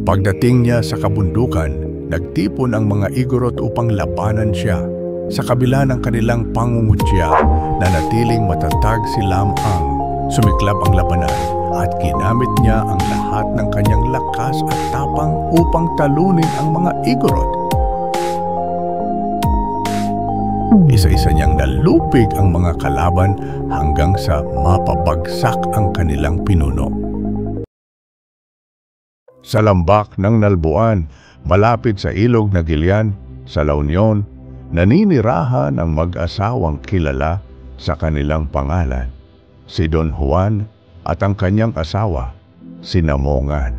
Pagdating niya sa kabundukan, nagtipon ang mga Igorot upang labanan siya. Sa kabila ng kanilang pangungutya, nanatiling matatag si Lam-ang. Sumiklab ang labanan at ginamit niya ang lahat ng kanyang lakas at tapang upang talunin ang mga Igorot. Isa-isa niyang nalupig ang mga kalaban hanggang sa mapabagsak ang kanilang pinuno. Sa lambak ng Nalbuan, malapit sa ilog na Gilian, sa La Union, naninirahan ang mag-asawang kilala sa kanilang pangalan, si Don Juan at ang kanyang asawa, si Namongan.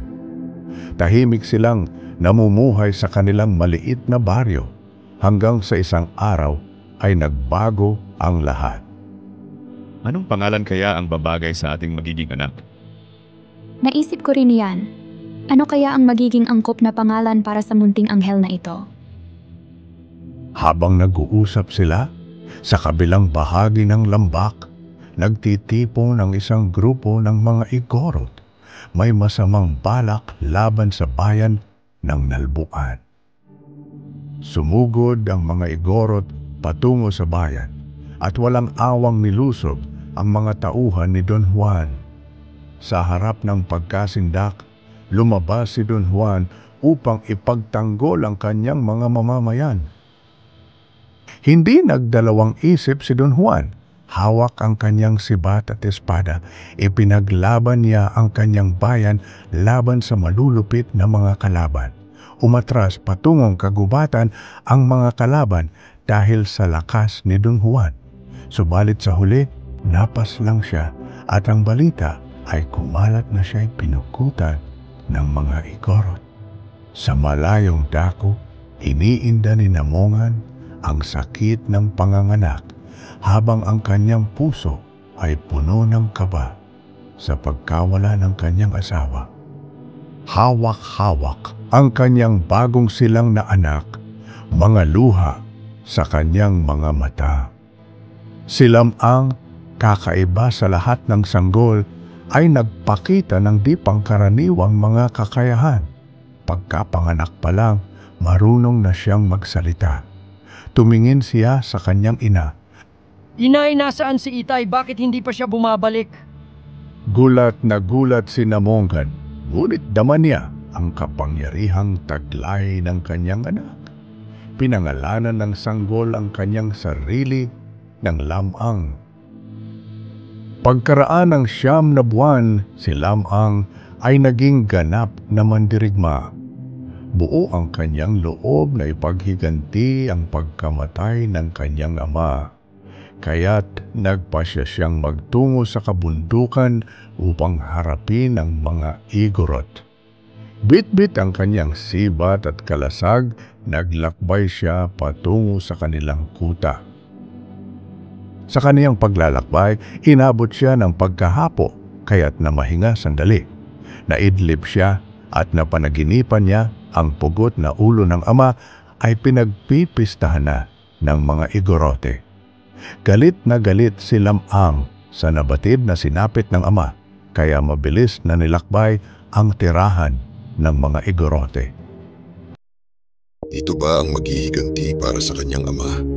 Tahimik silang namumuhay sa kanilang maliit na baryo hanggang sa isang araw ay nagbago ang lahat. Anong pangalan kaya ang babagay sa ating magiging anak? Naisip ko rin yan. Ano kaya ang magiging angkop na pangalan para sa munting anghel na ito? Habang nag-uusap sila, sa kabilang bahagi ng lambak, nagtitipon ang isang grupo ng mga Igorot. May masamang balak laban sa bayan ng Nalbuan. Sumugod ang mga Igorot patungo sa bayan at walang awang nilusob ang mga tauhan ni Don Juan. Sa harap ng pagkasindak, lumabas si Don Juan upang ipagtanggol ang kanyang mga mamamayan. Hindi nagdalawang isip si Don Juan. Hawak ang kanyang sibat at espada. Ipinaglaban niya ang kanyang bayan laban sa malulupit na mga kalaban. Umatras patungong kagubatan ang mga kalaban dahil sa lakas ni Don Juan. Subalit sa huli, napas lang siya at ang balita ay kumalat na siya'y pinukutan ng mga Igorot. Sa malayong dako, iniinda ni Namongan ang sakit ng panganganak habang ang kanyang puso ay puno ng kaba sa pagkawala ng kanyang asawa. Hawak-hawak ang kanyang bagong silang na anak, mga luha sa kanyang mga mata. Si Lam-ang, kakaiba sa lahat ng sanggol, ay nagpakita ng di pangkaraniwang mga kakayahan. Pagkapanganak pa lang, marunong na siyang magsalita. Tumingin siya sa kanyang ina. Inay, nasaan si Itay? Bakit hindi pa siya bumabalik? Gulat na gulat si Namongan, ngunit dama niya ang kapangyarihang taglay ng kanyang anak. Pinangalanan ng sanggol ang kanyang sarili ng Lam-ang. Pagkaraan ng 9 na buwan, si Lam-ang ay naging ganap na mandirigma. Buo ang kanyang loob na ipaghiganti ang pagkamatay ng kanyang ama. Kaya't nagpasya siyang magtungo sa kabundukan upang harapin ang mga Igorot. Bit-bit ang kanyang sibat at kalasag, naglakbay siya patungo sa kanilang kuta. Sa kaniyang paglalakbay, inabot siya ng pagkahapo, kaya't namahinga sandali. Naidlip siya at napanaginipan niya ang pugot na ulo ng ama ay pinagpipistahan na ng mga Igorote. Galit na galit si Lam-ang sa nabatid na sinapit ng ama, kaya mabilis na nilakbay ang tirahan ng mga Igorote. Ito ba ang maghihiganti para sa kanyang ama?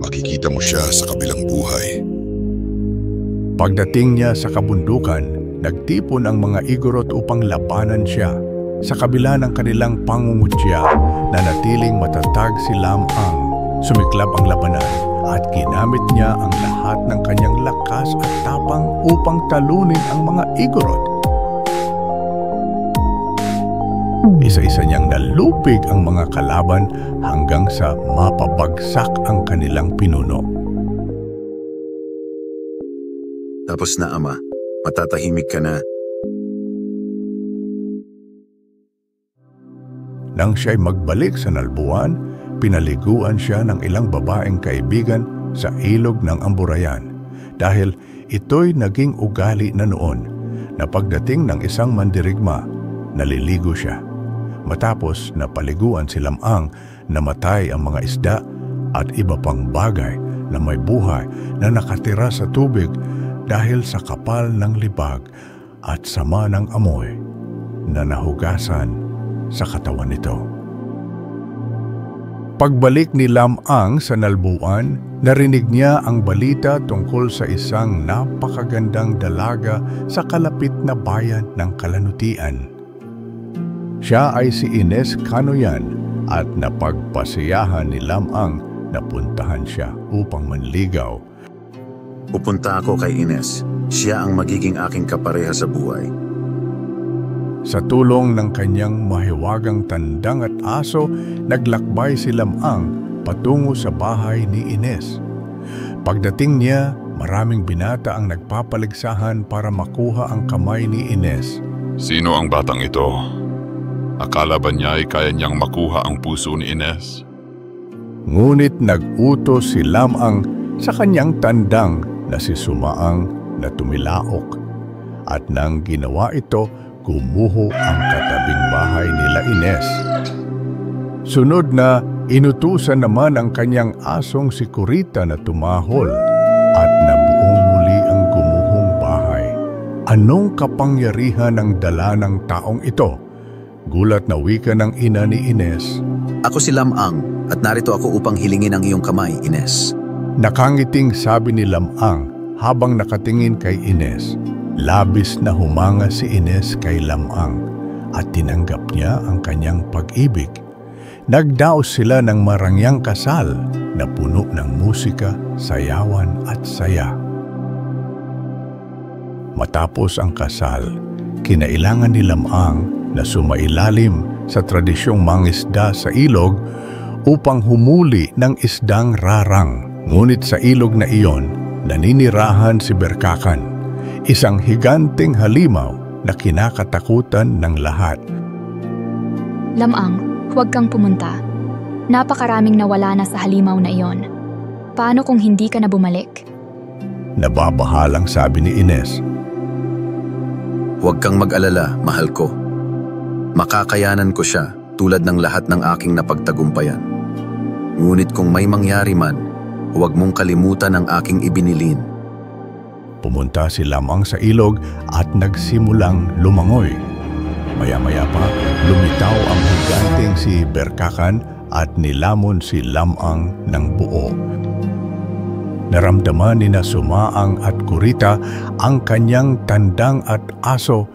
Makikita mo siya sa kabilang buhay. Pagdating niya sa kabundukan, nagtipon ang mga Igorot upang labanan siya. Sa kabila ng kanilang pangungutya, nanatiling matatag si Lam-ang. Sumiklab ang labanan at ginamit niya ang lahat ng kanyang lakas at tapang upang talunin ang mga Igorot. Isa-isa niyang nalupig ang mga kalaban hanggang sa mapabagsak ang kanilang pinuno. Tapos na, ama. Matatahimik ka na. Nang siya'y magbalik sa Nalbuan, pinaliguan siya ng ilang babaeng kaibigan sa ilog ng Amburayan dahil ito'y naging ugali na noon na pagdating ng isang mandirigma, naliligo siya. Matapos napaliguan si Lam-ang, namatay ang mga isda at iba pang bagay na may buhay na nakatira sa tubig dahil sa kapal ng libag at sama ng amoy na nahugasan sa katawan nito. Pagbalik ni Lam-ang sa Nalbuan, narinig niya ang balita tungkol sa isang napakagandang dalaga sa kalapit na bayan ng Kalanutian. Siya ay si Ines Canoyan at napagpasiyahan ni Lam-ang na puntahan siya upang manligaw. Pupunta ako kay Ines. Siya ang magiging aking kapareha sa buhay. Sa tulong ng kanyang mahiwagang tandang at aso, naglakbay si Lam-ang patungo sa bahay ni Ines. Pagdating niya, maraming binata ang nagpapaligsahan para makuha ang kamay ni Ines. Sino ang batang ito? Akala ba niya ay kaya niyang makuha ang puso ni Ines? Ngunit nag-utos si Lam-ang sa kanyang tandang na si Sumaang na tumilaok. At nang ginawa ito, gumuho ang katabing bahay nila Ines. Sunod na, inutusan naman ang kanyang asong si Kurita na tumahol at nabuong muli ang gumuhong bahay. Anong kapangyarihan ang dala ng taong ito? Gulat na wika ng ina ni Ines. Ako si Lam-ang at narito ako upang hilingin ang iyong kamay, Ines. Nakangiting sabi ni Lam-ang habang nakatingin kay Ines. Labis na humanga si Ines kay Lam-ang at tinanggap niya ang kanyang pag-ibig. Nagdaos sila ng marangyang kasal na puno ng musika, sayawan at saya. Matapos ang kasal, kinailangan ni Lam-ang na sumailalim sa tradisyong mangisda sa ilog upang humuli ng isdang rarang. Ngunit sa ilog na iyon, naninirahan si Berkakan, isang higanteng halimaw na kinakatakutan ng lahat. Lam-ang, huwag kang pumunta. Napakaraming nawala na sa halimaw na iyon. Paano kung hindi ka na bumalik? Nababahalang sabi ni Ines. Huwag kang mag-alala, mahal ko. Makakayanan ko siya tulad ng lahat ng aking napagtagumpayan. Ngunit kung may mangyari man, huwag mong kalimutan ang aking ibinilin. Pumunta si Lam-ang sa ilog at nagsimulang lumangoy. Maya-maya pa, lumitaw ang higanteng si Berkakan at nilamon si Lam-ang ng buo. Naramdaman ni Sumaang at Kurita ang kanyang tandang at aso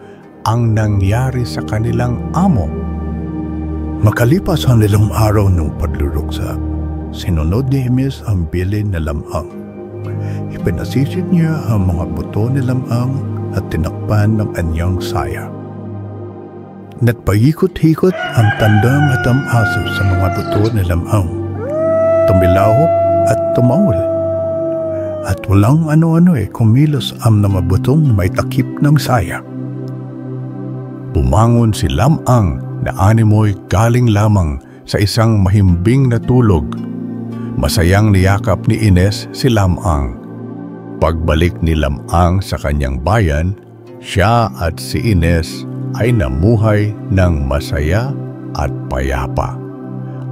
ang nangyari sa kanilang amo. Makalipas ang ilang araw ng pagluluksa, sinunod ni Ines ang bilin na Lam-ang. Ipinasisid niya ang mga buto ni Lam-ang at tinakpan ng anyang saya. Nagpaikot-ikot ang tandang at ang aso sa mga buto ni Lam-ang. Tumilahok at tumawal. At walang ano-ano kumilos ang mga butong may takip ng saya. Bumangon si Lam-ang na animoy galing lamang sa isang mahimbing na tulog. Masayang niyakap ni Ines si Lam-ang. Pagbalik ni Lam-ang sa kanyang bayan, siya at si Ines ay namuhay ng masaya at payapa.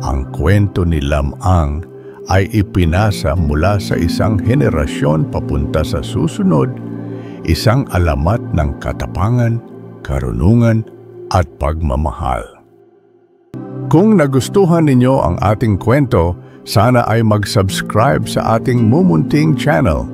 Ang kwento ni Lam-ang ay ipinasa mula sa isang henerasyon papunta sa susunod, isang alamat ng katapangan, karunungan at pagmamahal. Kung nagustuhan ninyo ang ating kwento, sana ay mag-subscribe sa ating mumunting channel